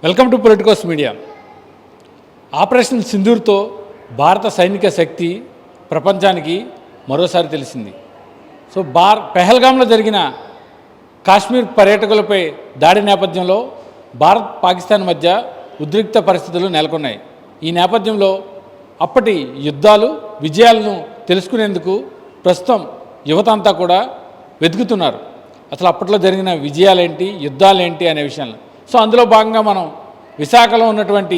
Welcome to Politicos media. Operation సింధూర్తో భారత సైనిక శక్తి ప్రపంచానికి మరోసారి తెలిసింది. సో పెహల్గాంలో జరిగిన కాశ్మీర్ పర్యాటకులపై దాడి నేపథ్యంలో భారత్ పాకిస్తాన్ మధ్య ఉద్రిక్త పరిస్థితులు నెలకొన్నాయి. ఈ నేపథ్యంలో అప్పటి యుద్ధాలు విజయాలను తెలుసుకునేందుకు ప్రస్తుతం యువత అంతా కూడా వెతుకుతున్నారు. అసలు అప్పట్లో జరిగిన విజయాలేంటి, యుద్ధాలేంటి అనే విషయాలు. సో అందులో భాగంగా మనం విశాఖలో ఉన్నటువంటి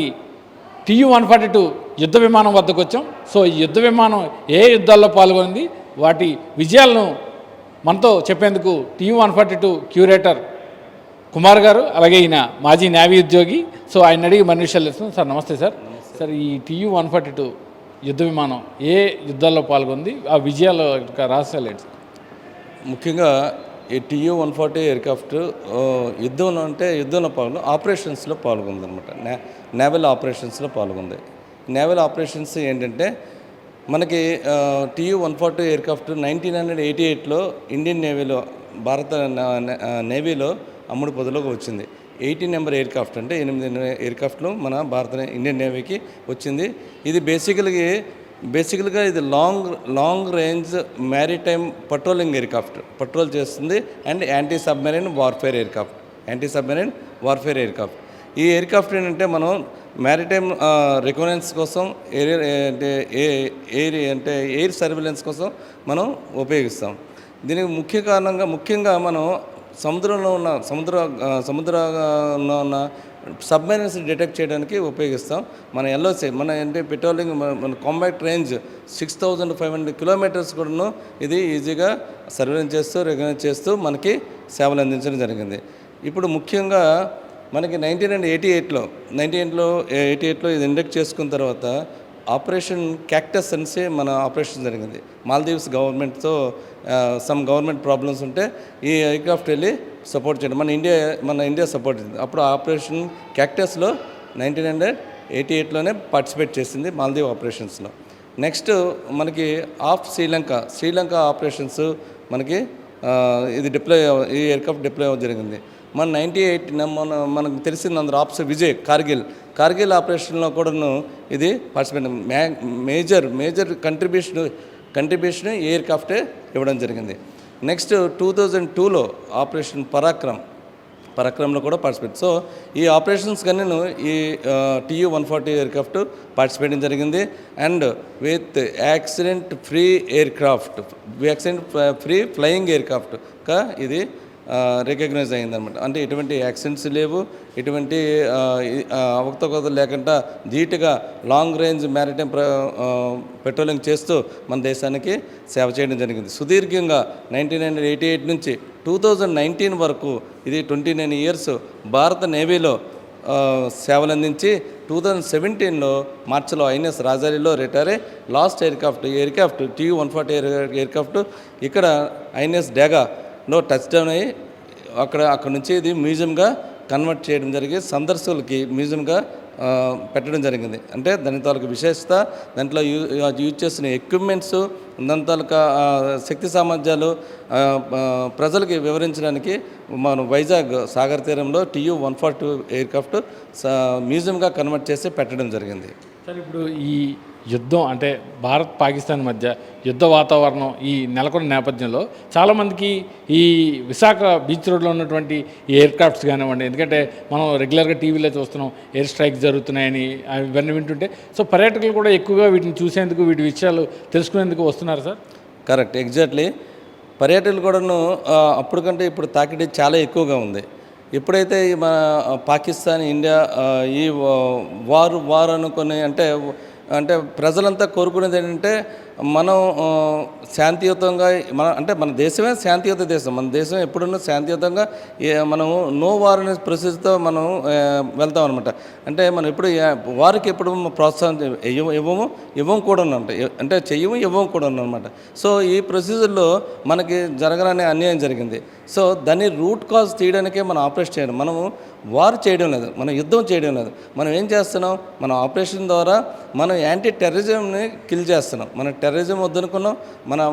TU-142 యుద్ధ విమానం వద్దకు వచ్చాం. సో ఈ యుద్ధ విమానం ఏ యుద్ధాల్లో పాల్గొంది, వాటి విజయాలను మనతో చెప్పేందుకు TU-142 క్యూరేటర్ కుమార్ గారు, అలాగే ఈయన మాజీ నేవీ ఉద్యోగి. సో ఆయన అడిగి మన విషయాలు తెలుస్తుంది. సార్ నమస్తే సార్. సార్ ఈ TU-142 యుద్ధ విమానం ఏ యుద్ధాల్లో పాల్గొంది, ఆ విజయాల రహస్యాలు ఏంటి? ముఖ్యంగా ఈ TU-140 ఎయిర్క్రాఫ్ట్ యుద్ధంలో ఆపరేషన్స్లో పాల్గొంది అనమాట. నేవల్ ఆపరేషన్స్లో పాల్గొంది. నేవల్ ఆపరేషన్స్ ఏంటంటే మనకి TU-140 ఎయిర్క్రాఫ్ట్ 1988లో ఇండియన్ నేవీలో, భారత నేవీలో అమ్ముడు పొదలోకి వచ్చింది. 80 నెంబర్ ఎయిర్క్రాఫ్ట్ అంటే 8 ఎయిర్క్రాఫ్ట్లు మన ఇండియన్ నేవీకి వచ్చింది. ఇది బేసికల్గా ఇది లాంగ్ రేంజ్ మ్యారిటైమ్ పట్రోలింగ్ ఎయిర్క్రాఫ్ట్, పట్రోల్ చేస్తుంది. And anti submarine warfare aircraft. ఈ ఎయిర్క్రాఫ్ట్ ఏంటంటే మనం మ్యారిటైమ్ రికగ్నెన్స్ కోసం, ఎయిర్ సర్వేలెన్స్ కోసం మనం ఉపయోగిస్తాం. దీనికి ముఖ్యంగా మనం సముద్రంలో ఉన్న సబ్మెరైన్స్ డిటెక్ట్ చేయడానికి ఉపయోగిస్తాం. మన LOC పెట్రోలింగ్ మన కాంబాక్ట్ రేంజ్ 6500 కిలోమీటర్స్ కూడాను ఇది ఈజీగా సర్వేలెన్స్ చేస్తూ, రికగ్నైజ్ చేస్తూ మనకి సేవలు అందించడం జరిగింది. ఇప్పుడు ముఖ్యంగా మనకి 1988లో ఇది ఇండక్ట్ చేసుకున్న తర్వాత ఆపరేషన్ క్యాక్టస్ అనేసి మన ఆపరేషన్ జరిగింది. మాల్దీవ్స్ గవర్నమెంట్తో సమ్ గవర్నమెంట్ ప్రాబ్లమ్స్ ఉంటే ఈ ఎయిర్క్రాఫ్ట్ వెళ్ళి సపోర్ట్ చేయడం మన ఇండియా సపోర్ట్ చేసింది. అప్పుడు ఆపరేషన్ క్యాక్టస్లో 1988లోనే పార్టిసిపేట్ చేసింది మాల్దీవ్ ఆపరేషన్స్లో. నెక్స్ట్ మనకి శ్రీలంక ఆపరేషన్స్ మనకి ఈ ఎయిర్క్రాఫ్ట్ డిప్లాయ్ అవ్వడం జరిగింది. మన 98 మనకు తెలిసింది అందరూ విజయ్ కార్గిల్ ఆపరేషన్లో కూడాను ఇది పార్టిసిపేట్ మేజర్ కంట్రిబ్యూషన్ ఎయిర్క్రాఫ్టే ఇవ్వడం జరిగింది. నెక్స్ట్ 2002లో ఆపరేషన్ పరాక్రమ్లో కూడా పార్టిసిపేట్. సో ఈ ఆపరేషన్స్ కానీ ఈ TU-140 ఎయిర్క్రాఫ్ట్ పార్టిసిపేట్ జరిగింది. And with accident free flying ఎయిర్క్రాఫ్ట్గా ఇది రికగ్నైజ్ అయిందనమాట. అంటే ఎటువంటి యాక్సిడెంట్స్ లేవు, ఎటువంటి అవకతవకలు లేకుండా ధీటుగా లాంగ్ రేంజ్ మ్యారిటైమ్ పెట్రోలింగ్ చేస్తూ మన దేశానికి సేవ చేయడం జరిగింది. సుదీర్ఘంగా 1988 నుంచి 2019 వరకు ఇది 29 ఇయర్స్ భారత నేవీలో సేవలు అందించి 2017లో మార్చిలో INS రాజారిలో రిటైర్ అయ్యి లాస్ట్ ఎయిర్క్రాఫ్ట్ TU-140 ఎయిర్క్రాఫ్ట్ ఇక్కడ INS డేగాలో టచ్ డౌన్ అయ్యి అక్కడ నుంచి ఇది మ్యూజియంగా కన్వర్ట్ చేయడం జరిగి సందర్శకులకి మ్యూజియంగా పెట్టడం జరిగింది. అంటే దాని తాలూకు విశేషత, దాంట్లో యూజ్ చేసిన ఎక్విప్మెంట్స్, దాని తాలూకా శక్తి సామర్థ్యాలు ప్రజలకి వివరించడానికి మన వైజాగ్ సాగర్ తీరంలో TU-140 ఎయిర్క్రాఫ్ట్ మ్యూజియంగా కన్వర్ట్ చేసి పెట్టడం జరిగింది. సార్ ఇప్పుడు ఈ యుద్ధం అంటే భారత్ పాకిస్తాన్ మధ్య యుద్ధ వాతావరణం ఈ నెలకొన్న నేపథ్యంలో చాలామందికి ఈ విశాఖ బీచ్ రోడ్లో ఉన్నటువంటి ఈ ఎయిర్క్రాఫ్ట్స్ కానివ్వండి, ఎందుకంటే మనం రెగ్యులర్గా టీవీలో చూస్తున్నాం ఎయిర్ స్ట్రైక్స్ జరుగుతున్నాయని ఇవన్నీ వింటుంటే, సో పర్యాటకులు కూడా ఎక్కువగా వీటిని చూసేందుకు, వీటి విషయాలు తెలుసుకునేందుకు వస్తున్నారు సార్. Correct, exactly. పర్యాటకులు కూడాను అప్పుడు కంటే ఇప్పుడు తాకిడి చాలా ఎక్కువగా ఉంది. ఎప్పుడైతే మన పాకిస్తాన్ ఇండియా ఈ వార్ అనుకుని అంటే ప్రజలంతా కోరుకునేది ఏంటంటే మనం శాంతియుతంగా మన దేశమే శాంతియుత దేశం. మన దేశం ఎప్పుడున్నా శాంతియుతంగా మనము నో వార్ అనే ప్రొసీజర్తో మనం వెళ్తాం అనమాట. అంటే మనం ఎప్పుడు వారికి ఎప్పుడు ప్రోత్సాహం ఇవ్వం కూడా అంటే ఇవ్వం కూడా అనమాట. సో ఈ ప్రొసీజర్లో మనకి జరగాలనే అన్యాయం జరిగింది. సో దాన్ని రూట్ కాజ్ తీయడానికే మనం ఆపరేషన్ చేయడం. మనము వార్ చేయడం లేదు, మనం యుద్ధం చేయడం లేదు. మనం ఏం చేస్తున్నాం, మన ఆపరేషన్ ద్వారా మనం యాంటీ టెర్రరిజంని కిల్ చేస్తున్నాం. మన టెర్రరిజం వద్దనుకున్నాం,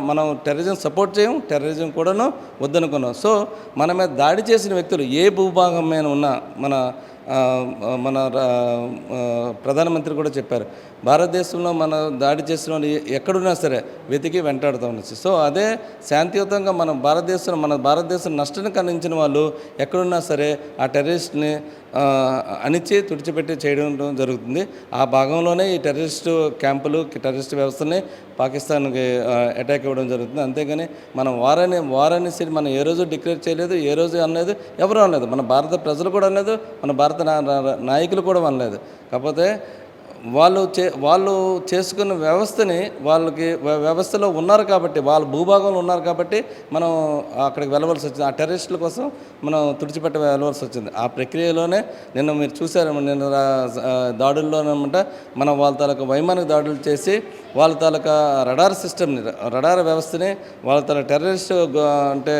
మనం టెర్రరిజం సపోర్ట్ చేయం, టెర్రరిజం కూడాను వద్దనుకున్నాం. సో మన మీద దాడి చేసిన వ్యక్తులు ఏ భూభాగం మీద ఉన్నా మన మన ప్రధానమంత్రి కూడా చెప్పారు, భారతదేశంలో మన దాడి చేసిన వాళ్ళు ఎక్కడున్నా సరే వెతికి వెంటాడుతూ ఉండొచ్చు. సో అదే శాంతియుతంగా మన భారతదేశం నష్టాన్ని కలిగించిన వాళ్ళు ఎక్కడున్నా సరే ఆ టెర్రరిస్ట్ని అణిచి తుడిచిపెట్టి చేయడం జరుగుతుంది. ఆ భాగంలోనే ఈ టెర్రరిస్టు క్యాంపులు, టెర్రరిస్ట్ వ్యవస్థని పాకిస్తాన్కి అటాక్ ఇవ్వడం జరుగుతుంది. అంతేగాని మనం వారని మనం ఏ రోజు డిక్లేర్ చేయలేదు, ఏ రోజు అనలేదు, ఎవరు అనలేదు. మన భారత ప్రజలు కూడా అనలేదు, మన భారత నాయకులు కూడా అనలేదు. కాకపోతే వాళ్ళు చేసుకున్న వ్యవస్థని వ్యవస్థలో ఉన్నారు కాబట్టి, వాళ్ళ భూభాగంలో ఉన్నారు కాబట్టి మనం అక్కడికి వెళ్ళవలసి వచ్చింది. ఆ టెర్రరిస్టుల కోసం మనం తుడిచిపెట్ట వెళ్ళవలసి వచ్చింది. ఆ ప్రక్రియలోనే నిన్న మీరు చూసారు, నిన్న దాడుల్లోనమాట మనం వాళ్ళ తాలూకా వైమానిక దాడులు చేసి వాళ్ళ తాలూకా రడార్ వ్యవస్థని, వాళ్ళ తాలూకా టెర్రరిస్ట్ అంటే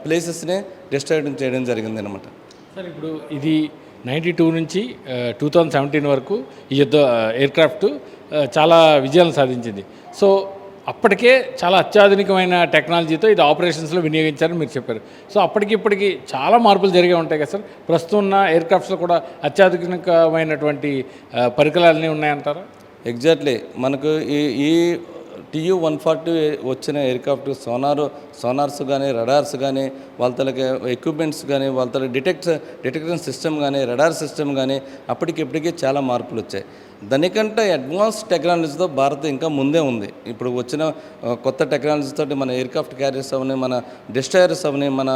ప్లేసెస్ని డిస్ట్రాయ్ చేయడం జరిగింది అనమాట. సార్ ఇప్పుడు ఇది 92 నుంచి 2017 వరకు ఈ యుద్ధ ఎయిర్క్రాఫ్ట్ చాలా విజయాలను సాధించింది. సో అప్పటికే చాలా అత్యాధునికమైన టెక్నాలజీతో ఇది ఆపరేషన్స్లో వినియోగించారని మీరు చెప్పారు. సో ఇప్పటికి చాలా మార్పులు జరిగే ఉంటాయి కదా సార్? ప్రస్తుతం ఉన్న ఎయిర్క్రాఫ్ట్స్లో కూడా అత్యాధునికమైనటువంటి పరికరాలన్నీ ఉన్నాయంటారా? ఎగ్జాక్ట్లీ. మనకు ఈ TU-140 వచ్చిన ఎయిర్క్రాఫ్ట్ సోనార్స్ కానీ, రడార్స్ కానీ, వాళ్ళ తలకి ఎక్విప్మెంట్స్ కానీ, వాళ్ళ తల డిటెక్షన్ సిస్టమ్ కానీ, రడార్ సిస్టమ్ కానీ ఇప్పటికీ చాలా మార్పులు వచ్చాయి. దానికంటే అడ్వాన్స్ టెక్నాలజీతో భారత్ ఇంకా ముందే ఉంది. ఇప్పుడు వచ్చిన కొత్త టెక్నాలజీతో మన ఎయిర్క్రాఫ్ట్ క్యారియర్స్ అవని, మన డిస్ట్రాయర్స్ అవని, మన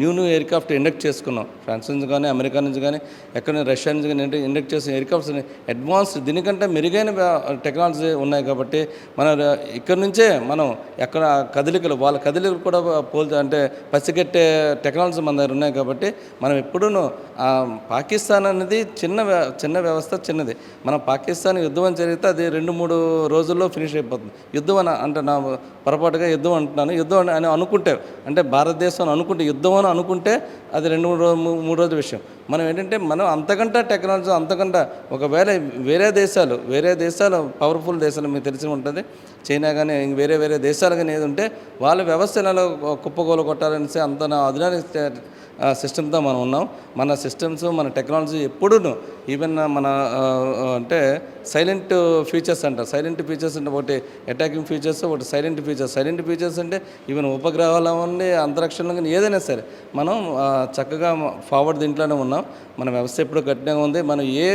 న్యూ ఎయిర్క్రాఫ్ట్ ఇండక్ట్ చేసుకున్నాం. ఫ్రాన్స్ నుంచి కానీ, అమెరికా నుంచి కానీ, ఎక్కడ రష్యా నుంచి కానీ ఇండక్ట్ చేసిన ఎయిర్క్రాఫ్ట్స్ని అడ్వాన్స్ దీనికంటే మెరుగైన టెక్నాలజీ ఉన్నాయి కాబట్టి మన ఇక్కడ నుంచే మనం ఎక్కడ వాళ్ళ కదలికలు కూడా అంటే పసిగట్టే టెక్నాలజీ మన దగ్గర ఉన్నాయి కాబట్టి మనం ఎప్పుడూ పాకిస్తాన్ అనేది చిన్న వ్యవస్థ, చిన్నది. మనం పాకిస్తాన్ యుద్ధం అని జరిగితే అది 2-3 రోజుల్లో ఫినిష్ అయిపోతుంది. యుద్ధం అని అంటే నా పొరపాటుగా యుద్ధం అంటున్నాను. యుద్ధం అని అనుకుంటే, అంటే భారతదేశం అనుకుంటే, యుద్ధం అని అనుకుంటే అది 2-3 రోజుల విషయం. మనం ఏంటంటే అంతకంటే టెక్నాలజీ అంతకంటే ఒకవేళ వేరే దేశాలు పవర్ఫుల్ దేశాలు మీకు తెలిసి ఉంటుంది, చైనా కానీ వేరే దేశాలు కానీ ఏది ఉంటే వాళ్ళ వ్యవస్థలలో కుప్పగోలు కొట్టాలనేసి అంత ఆధునిక సిస్టమ్తో మనం ఉన్నాం. మన సిస్టమ్స్, మన టెక్నాలజీ ఎప్పుడూ ఈవెన్ మన అంటే సైలెంట్ ఫీచర్స్ అంటారు. సైలెంట్ ఫీచర్స్ అంటే ఒకటి అటాకింగ్ ఫీచర్స్, ఒకటి సైలెంట్ ఫీచర్స్ అంటే ఈవెన్ ఉపగ్రహాలు అవ్వండి, అంతరిక్షంలో కానీ ఏదైనా సరే మనం చక్కగా ఫార్వర్డ్ దీంట్లోనే ఉన్నాం. మన వ్యవస్థ ఎప్పుడు గట్టిగా ఉంది. మనం ఏ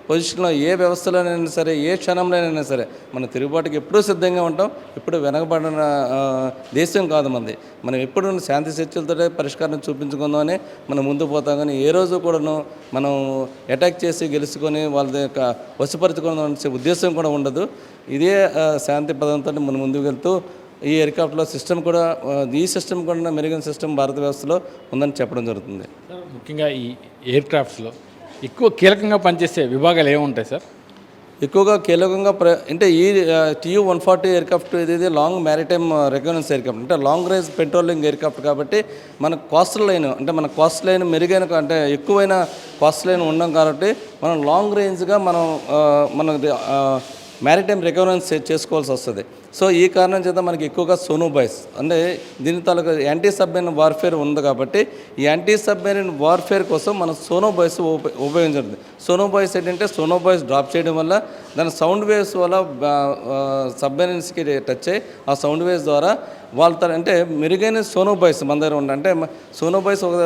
పొజిషన్లో, ఏ వ్యవస్థలోనైనా సరే, ఏ క్షణంలోనైనా సరే మన తిరుగుబాటుకి ఎప్పుడూ సిద్ధంగా ఉంటాం. ఎప్పుడు వెనకబడిన దేశం కాదు మనది. మనం ఎప్పుడు శాంతి చర్చలతో పరిష్కారం చూపించుకుందామని మనం ముందు పోతాం. కానీ ఏ రోజు కూడాను మనం అటాక్ చేసి గెలుచుకొని వాళ్ళ యొక్క వశపరుచుకుందాం అనే ఉద్దేశం కూడా ఉండదు. ఇదే శాంతి పదంతో మనం ముందుకు వెళ్తూ ఈ ఎయిర్క్రాఫ్ట్లో ఈ సిస్టమ్ కూడా మెరుగైన సిస్టమ్ భారత వ్యవస్థలో ఉందని చెప్పడం జరుగుతుంది. ముఖ్యంగా ఈ ఎయిర్క్రాఫ్ట్స్లో ఎక్కువ కీలకంగా పనిచేసే విభాగాలు ఏముంటాయి సార్? ఎక్కువగా కీలకంగా అంటే ఈ TU-140 ఎయిర్క్రాఫ్ట్ ఇది లాంగ్ మ్యారిటైమ్ రికగ్నైజ్ ఎయిర్క్రాఫ్ట్, అంటే లాంగ్ రేంజ్ పెట్రోలింగ్ ఎయిర్క్రాఫ్ట్ కాబట్టి మన కోస్ట్ లైన్ మెరుగైన అంటే ఎక్కువైన కోస్ట్ లైన్ ఉండడం కాబట్టి మనం లాంగ్ రేంజ్గా మన మ్యారిటైమ్ రికగ్నైజ్ చేసుకోవాల్సి వస్తుంది. సో ఈ కారణం చేత మనకి ఎక్కువగా సోనోబాయ్స్ అంటే దీని తాలూకా యాంటీ సబ్మెరీన్ వార్ఫేర్ ఉంది కాబట్టి ఈ యాంటీ సబ్మెరీన్ వార్ఫేర్ కోసం మనం సోనోబాయ్స్ ఉపయోగించండి. సోనోబాయ్స్ ఏంటంటే సోనోబాయ్స్ డ్రాప్ చేయడం వల్ల దాని సౌండ్ వేవ్స్ వల్ల సబ్మెరీన్స్కి టచ్ అయ్యి ఆ సౌండ్ వేవ్స్ ద్వారా అంటే మెరుగైన సోనోబాయ్స్ మన దగ్గర ఉండే, అంటే సోనోబాయ్స్ ఒక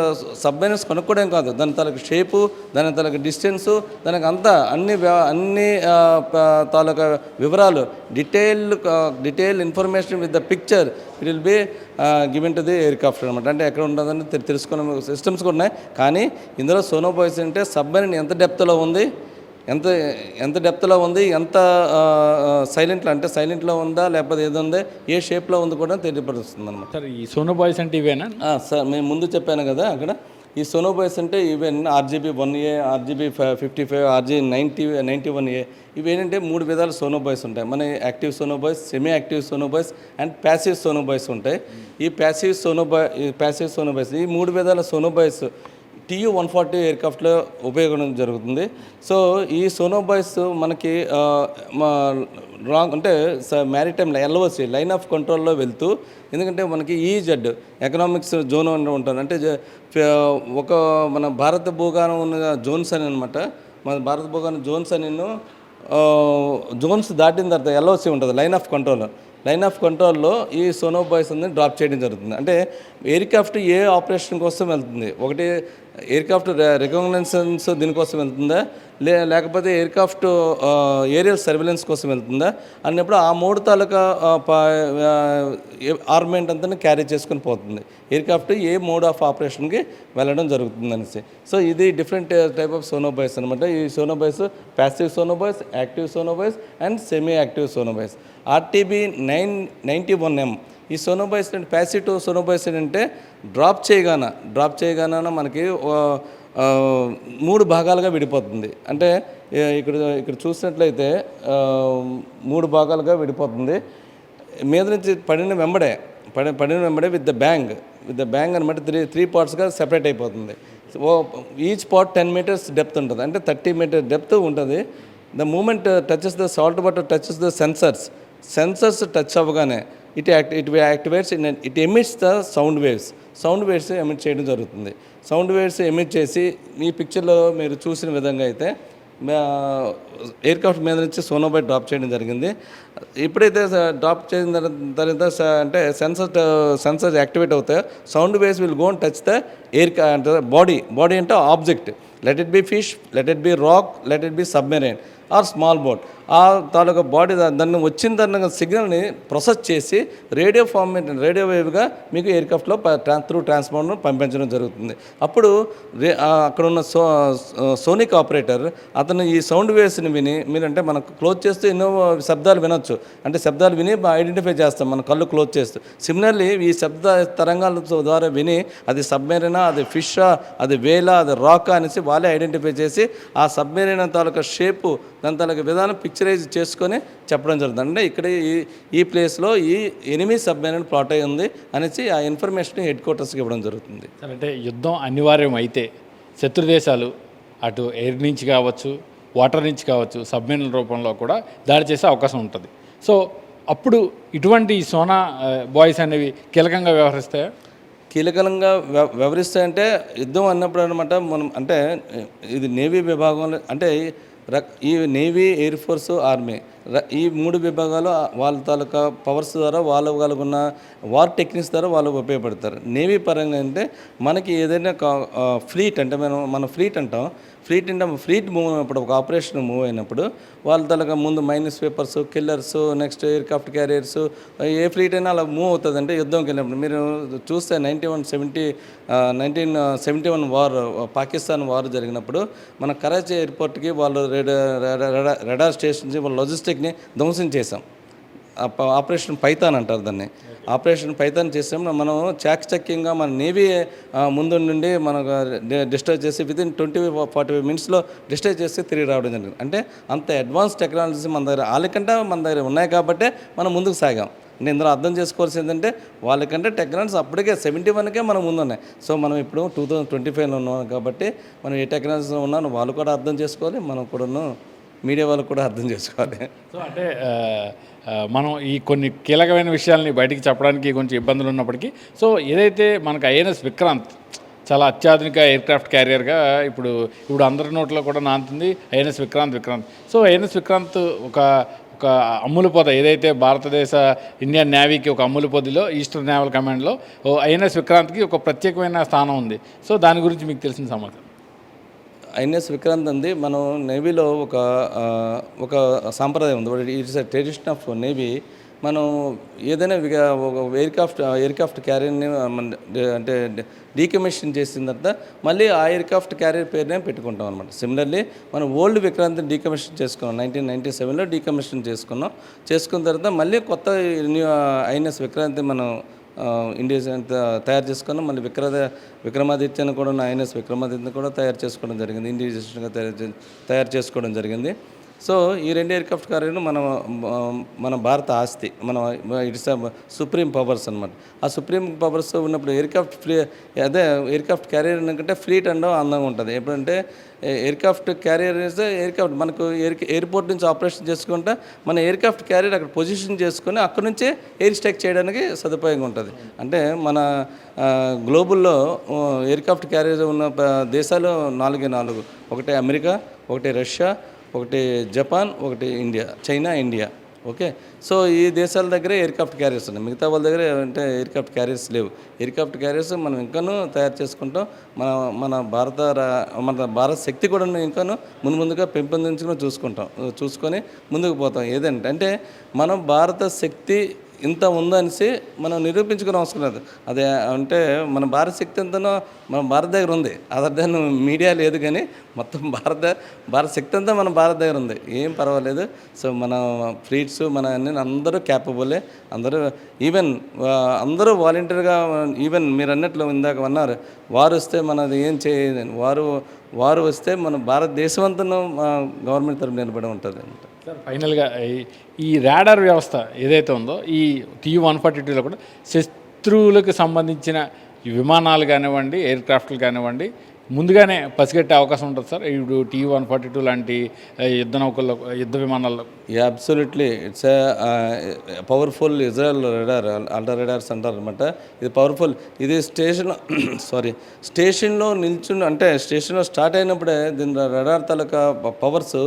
సబ్మెరీన్స్ కనుక్కోవడం కాదు, దాని తాలూకు షేపు, దాని తాలూకు డిస్టెన్సు, దానికి అంతా అన్ని తాలూకా వివరాలు detail information with the picture it will be given to the aircraft అనమాట. అంటే ఎక్కడ ఉంటుందని తెలుసుకునే సిస్టమ్స్ కూడా ఉన్నాయి. కానీ ఇందులో సోనోబాయ్స్ అంటే సబ్మెరీన్ ఎంత డెప్త్లో ఉంది, ఎంత డెప్త్లో ఉంది, ఎంత సైలెంట్లో ఉందా లేకపోతే ఏది ఉందా, ఏ షేప్లో ఉంది కూడా తెలియపరుస్తుంది అనమాట. సార్ ఈ సోనోబాయ్స్ అంటే ఇవేనా? సార్ మేము ముందు చెప్పాను కదా, అక్కడ ఈ సోనోబాయ్స్ అంటే ఈవెన్ RGB-1A, RGB-55, RG-91A ఇవేంటంటే 3 విధాల సోనోబాయ్స్ ఉంటాయి. మన active sonobuoys, semi active sonobuoys and passive sonobuoys ఉంటాయి. ఈ ప్యాసివ్ సోనోబాయ్స్ ఈ 3 విధాల సోనోబాయ్స్ TU-140 ఎయిర్క్రాఫ్ట్లో ఉపయోగం జరుగుతుంది. సో ఈ సోనోబాయ్స్ మనకి రాంగ్ అంటే మ్యారిటైమ్ LOC లైన్ ఆఫ్ కంట్రోల్లో వెళ్తూ, ఎందుకంటే మనకి EEZ ఎకనామిక్స్ జోన్ అని ఉంటుంది. అంటే ఒక మన భారత భూగానం ఉన్న జోన్స్ అని అనమాట. మన భారత భూగానం జోన్స్ అని జోన్స్ దాటిన తర్వాత LOC ఉంటుంది, లైన్ ఆఫ్ కంట్రోల్లో ఈ సోనోబాయ్స్ అనేది డ్రాప్ చేయడం జరుగుతుంది. అంటే ఎయిర్క్రాఫ్ట్ ఏ ఆపరేషన్ కోసం వెళ్తుంది, ఒకటి ఎయిర్క్రాఫ్ట్ రికగ్నైజెన్స్ దీనికోసం వెళ్తుందా, లేకపోతే ఎయిర్క్రాఫ్ట్ ఏరియల్ సర్వేలెన్స్ కోసం వెళ్తుందా అన్నప్పుడు ఆ 3 తాలూకా ఆర్మెంట్ అంతా క్యారీ చేసుకుని పోతుంది. ఎయిర్క్రాఫ్ట్ ఏ మోడ్ ఆఫ్ ఆపరేషన్కి వెళ్ళడం జరుగుతుంది అనేసి. సో ఇది డిఫరెంట్ టైప్ ఆఫ్ సోనోబాయ్స్ అనమాట. ఈ sonobuoys passive sonobuoys, active sonobuoys and semi active sonobuoys. RTB 991M ఈ సోనోబాయ్స్ అంటే ప్యాసివ్ సోనోబాయ్స్ ఏంటంటే డ్రాప్ చేయగాన మనకి 3 భాగాలుగా విడిపోతుంది. అంటే ఇక్కడ చూసినట్లయితే 3 భాగాలుగా విడిపోతుంది. మీద నుంచి పడిన వెంబడే విత్ ద బ్యాంగ్ అనమాట 3 పార్ట్స్గా సెపరేట్ అయిపోతుంది. ఈచ్ పార్ట్ 10 meters డెప్త్ ఉంటుంది, అంటే 30 meter డెప్త్ ఉంటుంది. The moment touches the salt water touches the sensors touch అవ్వగానే it activates it emits the sound waves emit చేయడం జరుగుతుంది. సౌండ్ వేవ్స్ ఎమిట్ చేసి ఈ పిక్చర్లో మీరు చూసిన విధంగా అయితే ఎయిర్క్రాఫ్ట్ మీద నుంచి సోనోబాయ్ డ్రాప్ చేయడం జరిగింది. ఎప్పుడైతే డ్రాప్ చేసిన తర్వాత అంటే సెన్సర్స్ యాక్టివేట్ అవుతాయో sound waves will go and touch the అంటే బాడీ అంటే object, let it be fish, let it be rock, let it be submarine or small boat. ఆ తాలూకా బాడీ దాన్ని వచ్చిన సిగ్నల్ని ప్రాసెస్ చేసి రేడియో వేవ్గా మీకు ఎయిర్క్రాఫ్ట్లో త్రూ ట్రాన్స్పాండర్ పంపించడం జరుగుతుంది. అప్పుడు అక్కడ ఉన్న సోనిక్ ఆపరేటర్ అతను ఈ సౌండ్ వేవ్స్ని విని, మీరంటే మనకు క్లోజ్ చేస్తూ ఎన్నో శబ్దాలు వినొచ్చు, అంటే శబ్దాలు విని ఐడెంటిఫై చేస్తాం మన కళ్ళు క్లోజ్ చేస్తూ. సిమిలర్లీ ఈ శబ్ద తరంగాల ద్వారా విని అది సబ్మెరైనా, అది ఫిషా, అది వేలా, అది రాకా అనేసి వాళ్ళే ఐడెంటిఫై చేసి ఆ సబ్మెరైన్ తాలూకా షేపు, దాని తాలూకా విధానం పిక్చరైజ్ చేసుకొని చెప్పడం జరుగుతుంది. అంటే ఇక్కడ ఈ ప్లేస్లో ఈ ఎనిమీ సబ్మెరైన్ ప్లాట్ అయి ఉంది అనేసి ఆ ఇన్ఫర్మేషన్ హెడ్ క్వార్టర్స్కి ఇవ్వడం జరుగుతుంది. అంటే యుద్ధం అనివార్యం అయితే శత్రు దేశాలు అటు ఎయిర్ నుంచి కావచ్చు, వాటర్ నుంచి కావచ్చు, సబ్మెరైన్ రూపంలో కూడా దాడి చేసే అవకాశం ఉంటుంది. సో అప్పుడు ఇటువంటి సోనా బాయ్స్ అనేవి కీలకంగా వ్యవహరిస్తాయా? కీలకంగా వ్యవహరిస్తాయంటే యుద్ధం అన్నప్పుడు అనమాట. మనం అంటే ఇది నేవీ విభాగంలో, అంటే ఈ నేవీ, ఎయిర్ ఫోర్సు, ఆర్మీ ఈ 3 విభాగాలు వాళ్ళ తాలూకా పవర్స్ ద్వారా వాళ్ళకున్న వార్ టెక్నిక్స్ ద్వారా వాళ్ళు ఉపయోగపడతారు. నేవీ పరంగా అంటే మనకి ఏదైనా ఫ్లీట్ అంటే మన ఫ్లీట్ అంటాం. ఫ్లీట్ మూవ్ అయినప్పుడు, ఒక ఆపరేషన్ మూవ్ అయినప్పుడు వాళ్ళ తాలూకా ముందు minesweepers, killers, next aircraft carriers, ఏ ఫ్లీట్ అయినా అలా మూవ్ అవుతుంది. అంటే యుద్ధంకి వెళ్ళినప్పుడు మీరు చూస్తే 1971 వార్, పాకిస్తాన్ వార్ జరిగినప్పుడు మన కరాచీ ఎయిర్పోర్ట్కి వాళ్ళు రెడార్ స్టేషన్స్, వాళ్ళ లాజిస్టిక్ని ధ్వంసం చేసాం. ఆపరేషన్ పైథాన్ అంటారు దాన్ని. ఆపరేషన్ పైథాన్ చేసాం. మనం చాకచక్యంగా మన నేవీ ముందు నుండి మనకు డిస్ట్రాయ్ చేసి వితిన్ 20-45 minutesలో డిస్ట్రాయ్ చేసి తిరిగి రావడం జరిగింది. అంటే అంత అడ్వాన్స్ టెక్నాలజీస్ మన దగ్గర ఉన్నాయి కాబట్టి మనం ముందుకు సాగాం. అంటే ఇందులో అర్థం చేసుకోవాల్సి ఏంటంటే వాళ్ళకంటే టెక్నాలజీస్ అప్పటికే 71కే మనం ముందున్నాయి. సో మనం ఇప్పుడు 2025లో ఉన్నాం కాబట్టి మనం ఏ టెక్నాలజీలో ఉన్నామో వాళ్ళు కూడా అర్థం చేసుకోవాలి, మనం కూడా మీడియా వాళ్ళు కూడా అర్థం చేసుకోవాలి. సో అంటే మనం ఈ కొన్ని కీలకమైన విషయాల్ని బయటికి చెప్పడానికి కొంచెం ఇబ్బందులు ఉన్నప్పటికీ, సో ఏదైతే మనకు INS విక్రాంత్ చాలా అత్యాధునిక ఎయిర్క్రాఫ్ట్ క్యారియర్గా ఇప్పుడు అందరి నోట్లో కూడా నాంతుంది INS Vikrant. So INS Vikrant ఒక అమ్ముల పొద, ఏదైతే భారతదేశ ఇండియన్ నేవీకి ఒక అమ్ముల పొదిలో ఈస్టర్న్ నేవల్ కమాండ్లో INS విక్రాంత్కి ఒక ప్రత్యేకమైన స్థానం ఉంది. సో దాని గురించి మీకు తెలిసిన సమాచారం. INS విక్రాంత్ అంది మనం నేవీలో ఒక సాంప్రదాయం ఉంది. It's tradition of navy. మనం ఏదైనా ఒక ఎయిర్క్రాఫ్ట్ క్యారియర్ని అంటే డీకమిషన్ చేసిన తర్వాత మళ్ళీ ఆ ఎయిర్క్రాఫ్ట్ క్యారియర్ పేరునే పెట్టుకుంటాం అనమాట. సిమిలర్లీ మనం ఓల్డ్ విక్రాంత్ని డీకమిషన్ చేసుకున్నాం, 1997లో డీకమిషన్ చేసుకున్న తర్వాత మళ్ళీ కొత్త INS విక్రాంతి మనం ఇండియా తయారు చేసుకున్నాం. మళ్ళీ విక్రమాదిత్యను కూడా INS విక్రమాదిత్యను కూడా తయారు చేసుకోవడం జరిగింది, ఇండివిజువల్గా తయారు చేసుకోవడం జరిగింది. సో ఈ 2 ఎయిర్క్రాఫ్ట్ క్యారియర్లు మన భారత ఆస్తి, మన ఇట్స్ సుప్రీం పవర్స్ అనమాట. ఆ సుప్రీం పవర్స్ ఉన్నప్పుడు ఎయిర్క్రాఫ్ట్ క్యారియర్ ఎందుకంటే ఫ్లీట్ అండ్ అందంగా ఉంటుంది. ఎప్పుడంటే ఎయిర్క్రాఫ్ట్ క్యారియర్ ఎయిర్క్రాఫ్ట్ మనకు ఎయిర్పోర్ట్ నుంచి ఆపరేషన్ చేసుకుంటా మన ఎయిర్క్రాఫ్ట్ క్యారియర్ అక్కడ పొజిషన్ చేసుకొని అక్కడ నుంచే ఎయిర్ స్ట్రైక్ చేయడానికి సదుపాయంగా ఉంటుంది. అంటే మన గ్లోబల్లో ఎయిర్క్రాఫ్ట్ క్యారియర్ ఉన్న దేశాలు 4 ఒకటి అమెరికా, ఒకటి రష్యా, ఒకటి జపాన్, ఒకటి చైనా, ఇండియా. ఓకే, సో ఈ దేశాల దగ్గర ఎయిర్క్రాఫ్ట్ క్యారియర్స్ ఉన్నాయి. మిగతా వాళ్ళ దగ్గర అంటే ఎయిర్క్రాఫ్ట్ క్యారియర్స్ లేవు. ఎయిర్క్రాఫ్ట్ క్యారియర్స్ మనం ఇంకాను తయారు చేసుకుంటాం. మన భారత శక్తి కూడా ఇంకాను ముందుగా పెంపొందించుకుని చూసుకొని ముందుకు పోతాం. ఏదంటే మనం భారత శక్తి ఇంత ఉందనిసి మనం నిరూపించుకునే అవసరం లేదు. అదే అంటే మన భారత శక్తి ఎంతనో మన భారత దగ్గర ఉంది. అదర్ దాన్ మీడియా లేదు, కానీ మొత్తం భారత శక్తి అంతా మన భారత దగ్గర ఉంది. ఏం పర్వాలేదు. సో మన ఫ్లీట్స్ మన అన్ని అందరూ క్యాపబులే. ఈవెన్ అందరూ వాలంటీర్గా, ఈవెన్ మీరు అన్నట్లు ఇందాక అన్నారు, వారు వస్తే మనది ఏం చేయదని, వారు వస్తే మన భారతదేశం అంతా గవర్నమెంట్ తరఫున నిలబడి ఉంటుంది అనమాట. సార్ ఫైనల్గా ఈ రాడార్ వ్యవస్థ ఏదైతే ఉందో ఈ TU-142లో కూడా శత్రువులకు సంబంధించిన ఈ విమానాలు కానివ్వండి, ఎయిర్క్రాఫ్ట్లు కానివ్వండి ముందుగానే పసిగట్టే అవకాశం ఉంటుంది సార్ ఇప్పుడు TU-142 లాంటి యుద్ధ విమానాల్లో? Absolutely it's powerful Israel radar, ultra radars అంటారు అనమాట. ఇది పవర్ఫుల్. ఇది స్టేషన్లో నిల్చుని, అంటే స్టేషన్లో స్టార్ట్ అయినప్పుడే దీని రెడార్ తాలూకా పవర్స్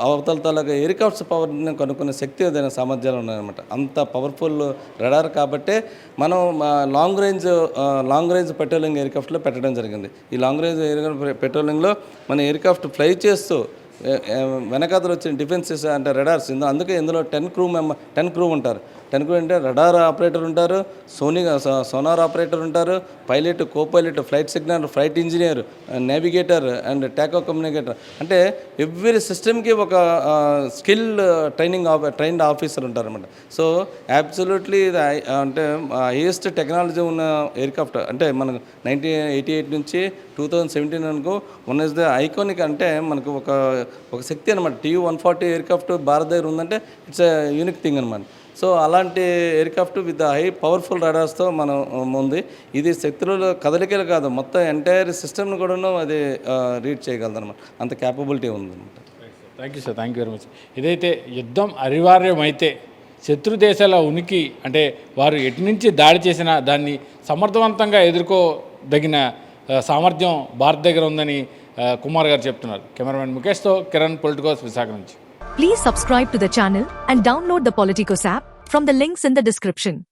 అవతల తాలూకా ఎయిర్క్రాఫ్ట్స్ పవర్ని కనుక్కునే శక్తి దాని సామర్థ్యాలు ఉన్నాయన్నమాట. అంత పవర్ఫుల్ రెడార్ కాబట్టే మనం లాంగ్ రేంజ్ పెట్రోలింగ్ ఎయిర్క్రాఫ్ట్లో పెట్టడం జరిగింది. ఈ లాంగ్ రేంజ్ పెట్రోలింగ్లో మన ఎయిర్క్రాఫ్ట్ ఫ్లై చేస్తూ వెనకాతలు వచ్చిన డిఫెన్సెస్ అంటే రెడార్స్, అందుకే ఇందులో 10 క్రూ ఉంటారు. 10 క్రూ అంటే రడార్ ఆపరేటర్ ఉంటారు, సోనార్ ఆపరేటర్ ఉంటారు, pilot, co pilot, flight signal, flight engineer, navigator and tacco communicator. అంటే ఎవ్రీ సిస్టమ్కి ఒక ట్రైన్డ్ ఆఫీసర్ ఉంటారన్నమాట. సో అబ్సల్యూట్లీ ఇది అంటే హైయెస్ట్ టెక్నాలజీ ఉన్న ఎయిర్క్రాఫ్ట్. అంటే మనకు 1988 నుంచి 2017 వరకు వన్ ఇస్ ద ఐకానిక్. అంటే మనకు ఒక శక్తి అనమాట. TU-140 ఎయిర్క్రాఫ్ట్ భారత దగ్గర ఉందంటే ఇట్స్ యూనిక్ థింగ్ అనమాట. సో అలాంటి ఎయిర్క్రాఫ్ట్ విత్ పవర్ఫుల్ రడార్స్తో మనం ఉంది. ఇది శక్తుల కదలికలు కాదు, మొత్తం ఎంటైర్ సిస్టమ్ను కూడా అది రీడ్ చేయగలదు అనమాట. అంత క్యాపబిలిటీ ఉందన్నమాట. Thank you sir, thank you very much. ఇదైతే యుద్ధం అనివార్యమైతే శత్రు దేశాల ఉనికి, అంటే వారు ఎటు నుంచి దాడి చేసినా దాన్ని సమర్థవంతంగా ఎదుర్కోదగిన సామర్థ్యం భారత్ దగ్గర ఉందని కుమార్ గారు చెప్తున్నారు. కెమెరామెన్ ముఖేష్తో కిరణ్, పొలిటికోస్, విశాఖ నుంచి. Please subscribe to the channel and download the Politicos app from the links in the description.